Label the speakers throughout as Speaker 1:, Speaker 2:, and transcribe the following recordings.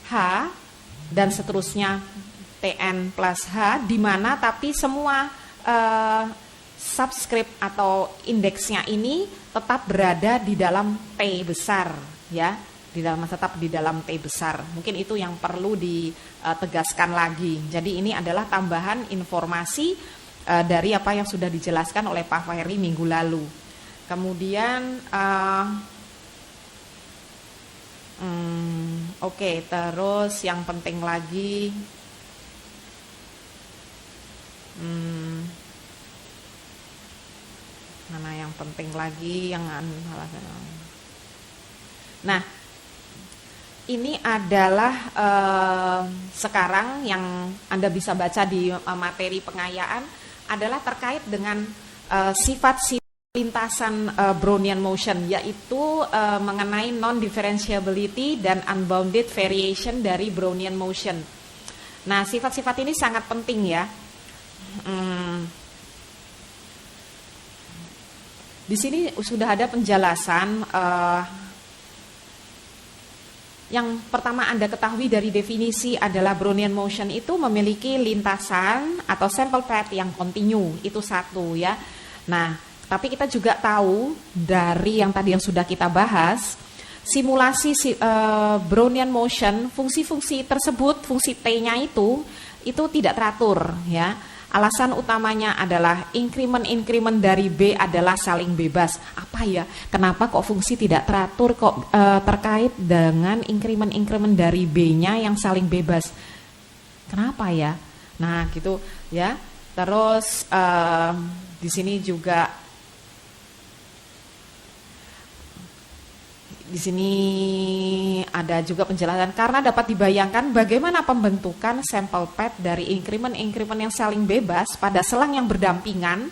Speaker 1: H dan seterusnya TN plus H, di mana tapi semua subscript atau indeksnya ini tetap berada di dalam T besar, ya, tetap di dalam T besar. Mungkin itu yang perlu ditegaskan lagi. Jadi ini adalah tambahan informasi dari apa yang sudah dijelaskan oleh Pak Ferry minggu lalu. Kemudian oke, terus yang penting lagi mana yang penting lagi yang nah, ini adalah sekarang yang Anda bisa baca di materi pengayaan adalah terkait dengan sifat lintasan Brownian motion, yaitu mengenai non-differentiability dan unbounded variation dari Brownian motion. Nah, sifat-sifat ini sangat penting ya. Di sini sudah ada penjelasan. Yang pertama Anda ketahui dari definisi adalah Brownian motion itu memiliki lintasan atau sample path yang kontinu, itu satu ya. Nah, tapi kita juga tahu dari yang tadi yang sudah kita bahas, simulasi Brownian motion, fungsi-fungsi tersebut, fungsi T-nya itu tidak teratur ya. Alasan utamanya adalah increment dari B adalah saling bebas. Apa ya? Kenapa kok fungsi tidak teratur kok terkait dengan increment dari B-nya yang saling bebas? Kenapa ya? Nah, gitu ya. Terus di sini juga di sini ada juga penjelasan karena dapat dibayangkan bagaimana pembentukan sampel path dari increment yang saling bebas pada selang yang berdampingan.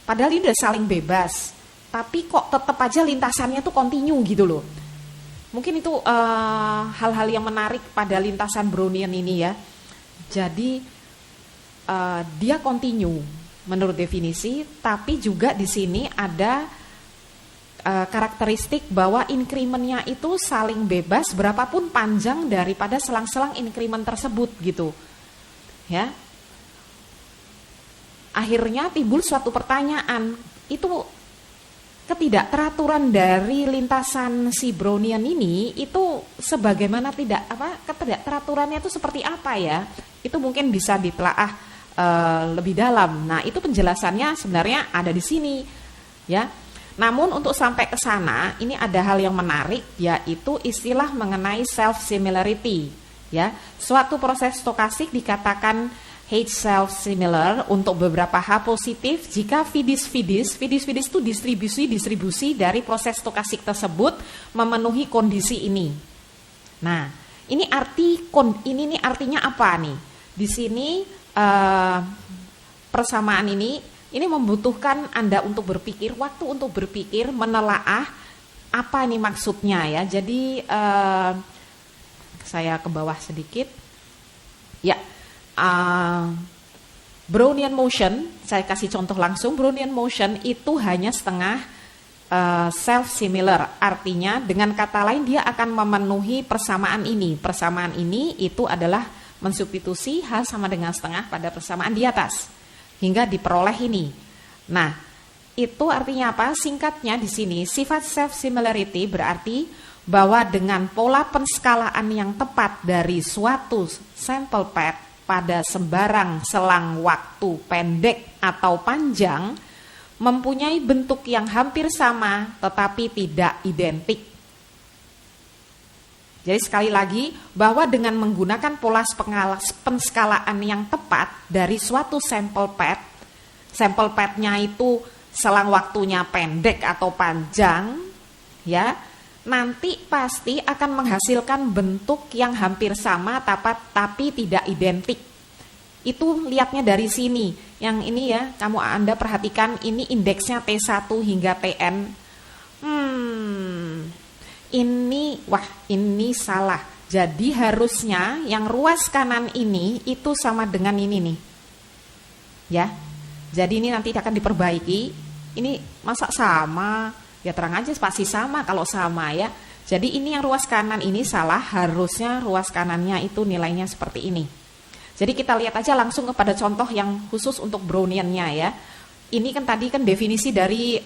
Speaker 1: Padahal ini udah saling bebas, tapi kok tetap aja lintasannya tuh kontinu gitu loh. Mungkin itu hal-hal yang menarik pada lintasan Brownian ini ya. Jadi dia kontinu menurut definisi, tapi juga di sini ada karakteristik bahwa incrementnya itu saling bebas berapapun panjang daripada selang-selang increment tersebut gitu ya. Akhirnya timbul suatu pertanyaan, itu ketidakteraturan dari lintasan si Brownian ini itu sebagaimana ketidakteraturannya itu seperti apa ya, itu mungkin bisa ditelaah lebih dalam. Nah, itu penjelasannya sebenarnya ada di sini ya. Namun untuk sampai ke sana ini ada hal yang menarik, yaitu istilah mengenai self similarity ya. Suatu proses stokastik dikatakan H self similar untuk beberapa H positif jika Fidis itu distribusi dari proses stokastik tersebut memenuhi kondisi ini. Nah, ini artinya apa nih? Di sini persamaan ini membutuhkan Anda untuk berpikir, waktu untuk berpikir, menelaah apa ini maksudnya ya. Jadi saya ke bawah sedikit. Ya, Brownian motion, saya kasih contoh langsung. Brownian motion itu hanya setengah self similar. Artinya dengan kata lain dia akan memenuhi persamaan ini. Persamaan ini itu adalah mensubstitusi H sama dengan setengah pada persamaan di atas, hingga diperoleh ini. Nah, itu artinya apa? Singkatnya di sini, sifat self similarity berarti bahwa dengan pola penskalaan yang tepat dari suatu sample path pada sembarang selang waktu pendek atau panjang mempunyai bentuk yang hampir sama tetapi tidak identik. Jadi sekali lagi, bahwa dengan menggunakan pola penskalaan yang tepat dari suatu sample path-nya itu selang waktunya pendek atau panjang, ya, nanti pasti akan menghasilkan bentuk yang hampir sama tapi tidak identik. Itu lihatnya dari sini. Yang ini ya, Anda perhatikan ini indeksnya T1 hingga TN. Ini salah. Jadi harusnya yang ruas kanan ini itu sama dengan ini nih. Ya. Jadi ini nanti akan diperbaiki. Ini masa sama? Ya terang aja pasti sama kalau sama ya. Jadi ini yang ruas kanan ini salah, harusnya ruas kanannya itu nilainya seperti ini. Jadi kita lihat aja langsung kepada contoh yang khusus untuk Brownian-nya ya. Ini kan tadi kan definisi dari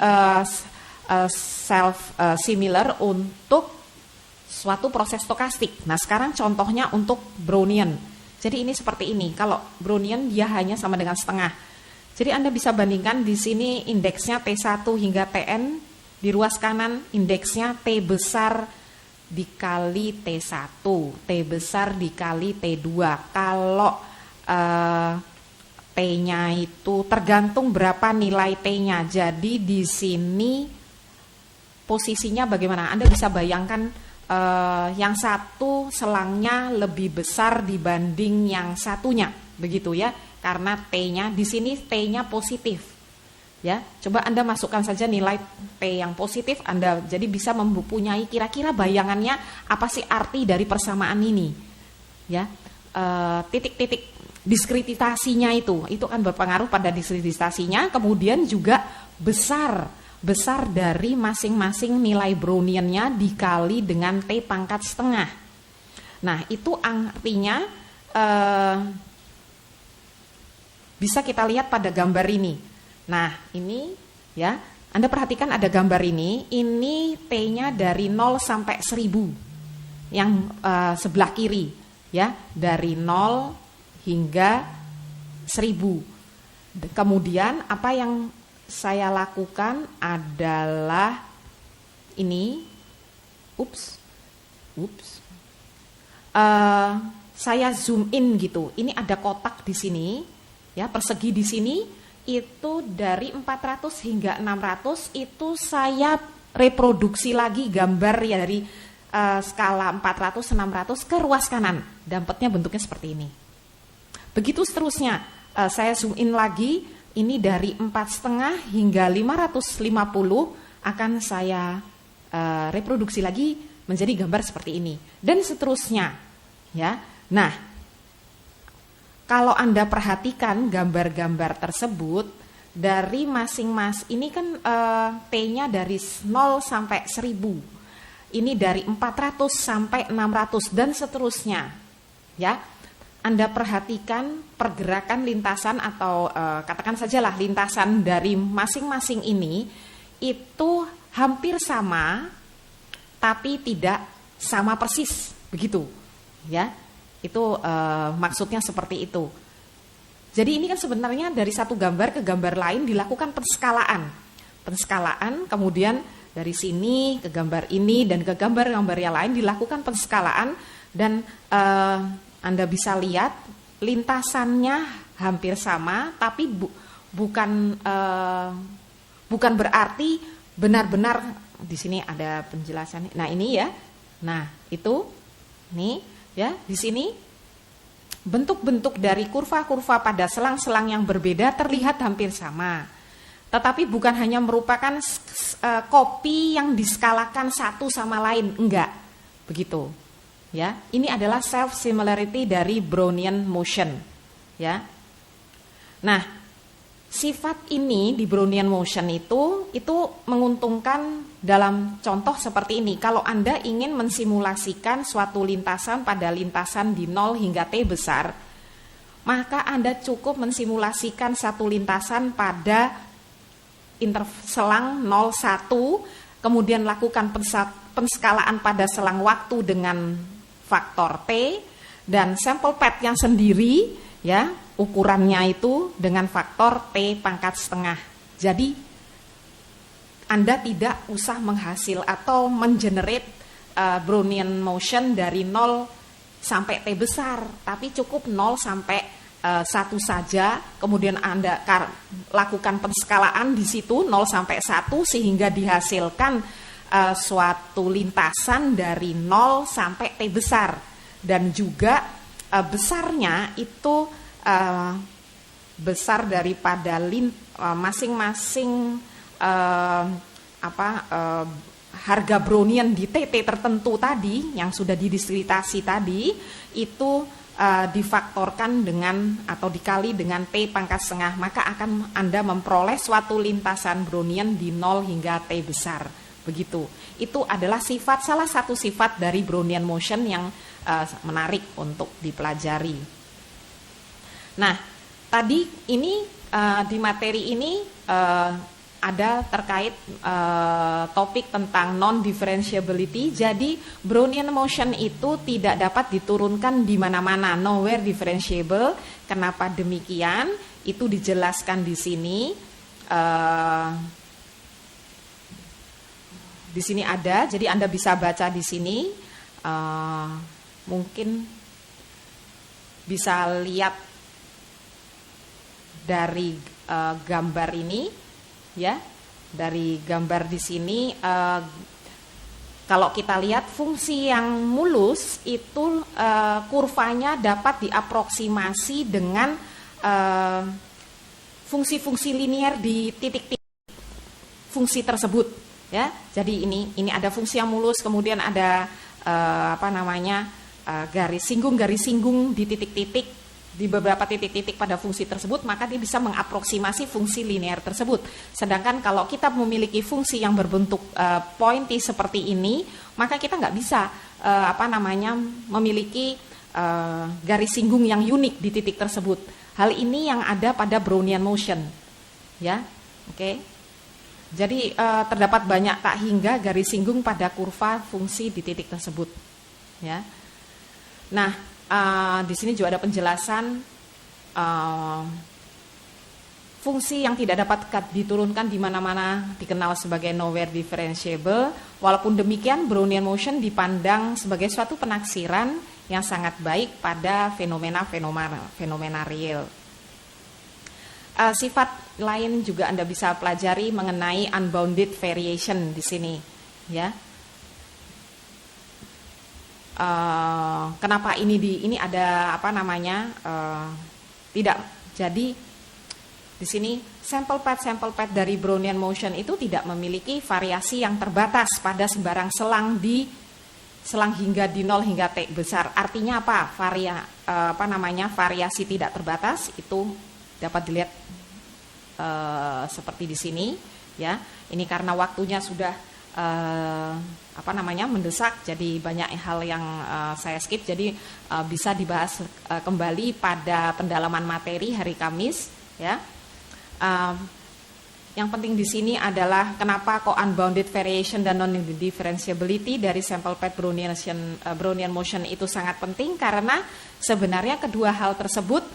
Speaker 1: self similar untuk suatu proses stokastik. Nah sekarang contohnya untuk Brownian. Jadi ini seperti ini. Kalau Brownian dia hanya sama dengan setengah. Jadi Anda bisa bandingkan di sini indeksnya T1 hingga Tn, di ruas kanan indeksnya T besar dikali T1, T besar dikali T2. Kalau T-nya itu tergantung berapa nilai T-nya. Jadi di sini posisinya bagaimana? Anda bisa bayangkan yang satu selangnya lebih besar dibanding yang satunya, begitu ya? Karena T-nya di sini T-nya positif, ya. Coba Anda masukkan saja nilai T yang positif, Anda jadi bisa mempunyai kira-kira bayangannya apa sih arti dari persamaan ini, ya. Titik-titik diskretitasinya itu kan berpengaruh pada diskretitasinya, kemudian juga besar dari masing-masing nilai Brownian-nya dikali dengan T pangkat setengah. Nah itu artinya bisa kita lihat pada gambar ini. Nah ini ya, Anda perhatikan ada gambar ini T-nya dari 0 sampai 1000 yang sebelah kiri ya, dari 0 hingga 1000. Kemudian apa yang saya lakukan adalah ini, saya zoom in gitu. Ini ada kotak di sini, ya persegi di sini. Itu dari 400 hingga 600 itu saya reproduksi lagi gambar ya dari skala 400 600 ke ruas kanan. Dampaknya bentuknya seperti ini. Begitu seterusnya, saya zoom in lagi. Ini dari 4,5 hingga 550 akan saya reproduksi lagi menjadi gambar seperti ini dan seterusnya ya. Nah, kalau Anda perhatikan gambar-gambar tersebut dari masing-masing ini kan T-nya dari 0 sampai 1000. Ini dari 400 sampai 600 dan seterusnya ya. Anda perhatikan pergerakan lintasan atau katakan sajalah lintasan dari masing-masing ini itu hampir sama tapi tidak sama persis, begitu ya. Itu maksudnya seperti itu. Jadi ini kan sebenarnya dari satu gambar ke gambar lain dilakukan penskalaan, kemudian dari sini ke gambar ini dan ke gambar-gambar yang lain dilakukan penskalaan dan Anda bisa lihat lintasannya hampir sama, tapi bukan berarti benar-benar di sini ada penjelasan. Nah ini ya, nah itu, nih ya di sini bentuk-bentuk dari kurva-kurva pada selang-selang yang berbeda terlihat hampir sama, tetapi bukan hanya merupakan kopi yang diskalakan satu sama lain, enggak begitu. Ya, ini adalah self similarity dari Brownian motion, ya. Nah, sifat ini di Brownian motion itu menguntungkan dalam contoh seperti ini. Kalau Anda ingin mensimulasikan suatu lintasan pada lintasan di 0 hingga T besar, maka Anda cukup mensimulasikan satu lintasan pada selang 0,1, kemudian lakukan penskalaan pada selang waktu dengan faktor T dan sampel pad yang sendiri ya ukurannya itu dengan faktor T pangkat setengah. Jadi Anda tidak usah menghasil atau mengenerate Brownian motion dari 0 sampai T besar, tapi cukup 0 sampai 1 saja, kemudian Anda lakukan penskalaan di situ 0 sampai 1 sehingga dihasilkan suatu lintasan dari 0 sampai T besar dan juga besarnya itu besar daripada masing-masing harga Brownian di TT tertentu tadi yang sudah didiskretitasi tadi itu difaktorkan dengan atau dikali dengan T pangkat setengah, maka akan Anda memperoleh suatu lintasan Brownian di 0 hingga T besar. begitu. Itu adalah salah satu sifat dari Brownian motion yang menarik untuk dipelajari. Nah, tadi ini di materi ini ada terkait topik tentang non-differentiability. Jadi Brownian motion itu tidak dapat diturunkan di mana-mana, nowhere differentiable. Kenapa demikian? Itu dijelaskan di sini. Di sini ada, jadi Anda bisa baca di sini. Mungkin bisa lihat dari gambar ini. Ya, dari gambar di sini, kalau kita lihat fungsi yang mulus itu kurvanya dapat diaproksimasi dengan fungsi-fungsi linier di titik-titik fungsi tersebut. Ya, jadi ini ada fungsi yang mulus, kemudian ada garis singgung di titik-titik. Di beberapa titik-titik pada fungsi tersebut, maka dia bisa mengaproksimasi fungsi linear tersebut. Sedangkan kalau kita memiliki fungsi yang berbentuk pointy seperti ini, maka kita nggak bisa memiliki garis singgung yang unik di titik tersebut. Hal ini yang ada pada Brownian motion, ya, oke. Jadi terdapat banyak tak hingga garis singgung pada kurva fungsi di titik tersebut, ya. Nah. Di sini juga ada penjelasan fungsi yang tidak dapat diturunkan di mana-mana dikenal sebagai nowhere differentiable. Walaupun demikian, Brownian motion dipandang sebagai suatu penaksiran yang sangat baik pada fenomena real. Sifat lain juga Anda bisa pelajari mengenai unbounded variation di sini, ya. Kenapa ini ada tidak jadi di sini sampel pad dari Brownian motion itu tidak memiliki variasi yang terbatas pada sembarang selang hingga di 0 hingga T besar. Artinya apa? Variasi tidak terbatas itu dapat dilihat seperti di sini, ya. Ini karena waktunya sudah mendesak, jadi banyak hal yang saya skip, jadi bisa dibahas kembali pada pendalaman materi hari Kamis, ya. Yang penting di sini adalah kenapa kok unbounded variation dan non-differentiability dari sample pad Brownian motion itu sangat penting, karena sebenarnya kedua hal tersebut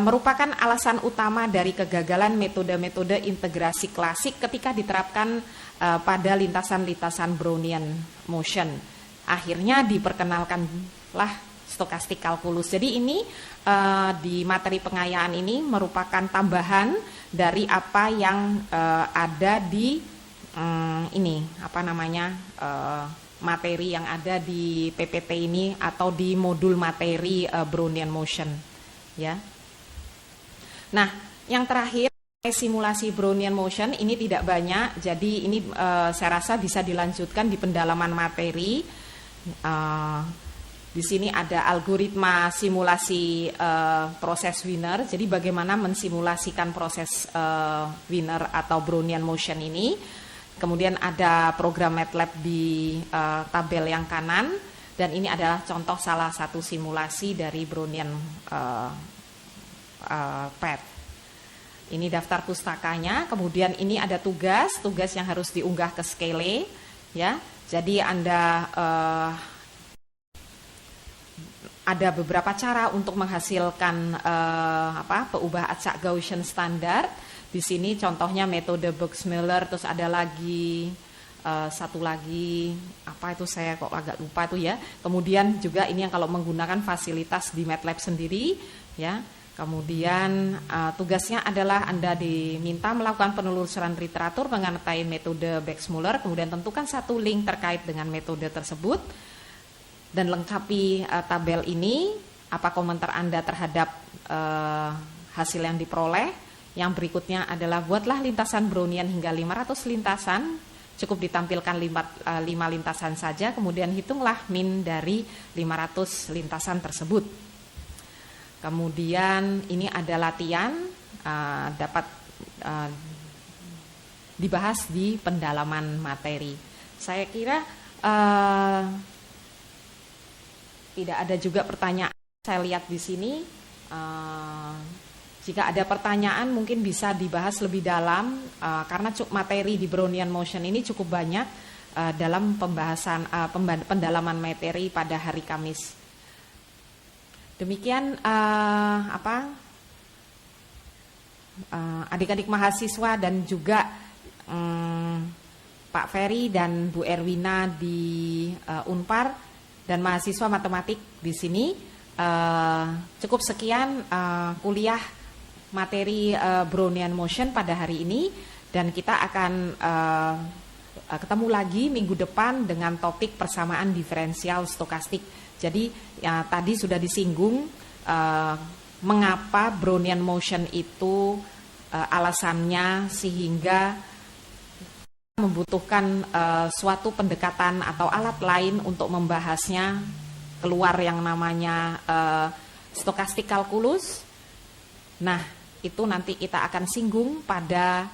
Speaker 1: merupakan alasan utama dari kegagalan metode-metode integrasi klasik ketika diterapkan pada lintasan-lintasan Brownian motion. Akhirnya diperkenalkanlah stokastik kalkulus. Jadi ini di materi pengayaan ini merupakan tambahan dari apa yang ada di materi yang ada di PPT ini atau di modul materi Brownian motion, ya. Nah, yang terakhir simulasi Brownian motion ini tidak banyak, jadi ini saya rasa bisa dilanjutkan di pendalaman materi. Di sini ada algoritma simulasi proses winner, jadi bagaimana mensimulasikan proses winner atau Brownian motion ini. Kemudian ada program MATLAB di tabel yang kanan, dan ini adalah contoh salah satu simulasi dari Brownian pad. Ini daftar pustakanya, kemudian ini ada tugas yang harus diunggah ke Scale, ya. Jadi Anda ada beberapa cara untuk menghasilkan peubah acak Gaussian standar. Di sini contohnya metode Box-Miller, terus ada lagi satu lagi saya kok agak lupa tuh, ya. Kemudian juga ini yang kalau menggunakan fasilitas di MATLAB sendiri, ya. Kemudian tugasnya adalah Anda diminta melakukan penelusuran literatur mengenai metode Box-Muller, kemudian tentukan satu link terkait dengan metode tersebut dan lengkapi tabel ini. Apa komentar Anda terhadap hasil yang diperoleh? Yang berikutnya adalah buatlah lintasan Brownian hingga 500 lintasan, cukup ditampilkan 5 lintasan saja, kemudian hitunglah min dari 500 lintasan tersebut. Kemudian ini ada latihan dapat dibahas di pendalaman materi. saya kira tidak ada juga pertanyaan. Saya lihat di sini, jika ada pertanyaan mungkin bisa dibahas lebih dalam, karena materi di Brownian Motion ini cukup banyak dalam pembahasan pendalaman materi pada hari Kamis. Demikian adik-adik mahasiswa dan juga Pak Ferry dan Bu Erwina di Unpar dan mahasiswa matematik di sini. Cukup sekian kuliah materi Brownian Motion pada hari ini, dan kita akan ketemu lagi minggu depan dengan topik persamaan diferensial stokastik. Jadi ya, tadi sudah disinggung mengapa Brownian Motion itu alasannya sehingga membutuhkan suatu pendekatan atau alat lain untuk membahasnya, keluar yang namanya stokastik kalkulus. Nah, itu nanti kita akan singgung pada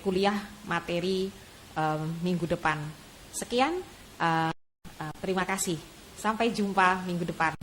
Speaker 1: kuliah materi minggu depan. Sekian, terima kasih. Sampai jumpa minggu depan.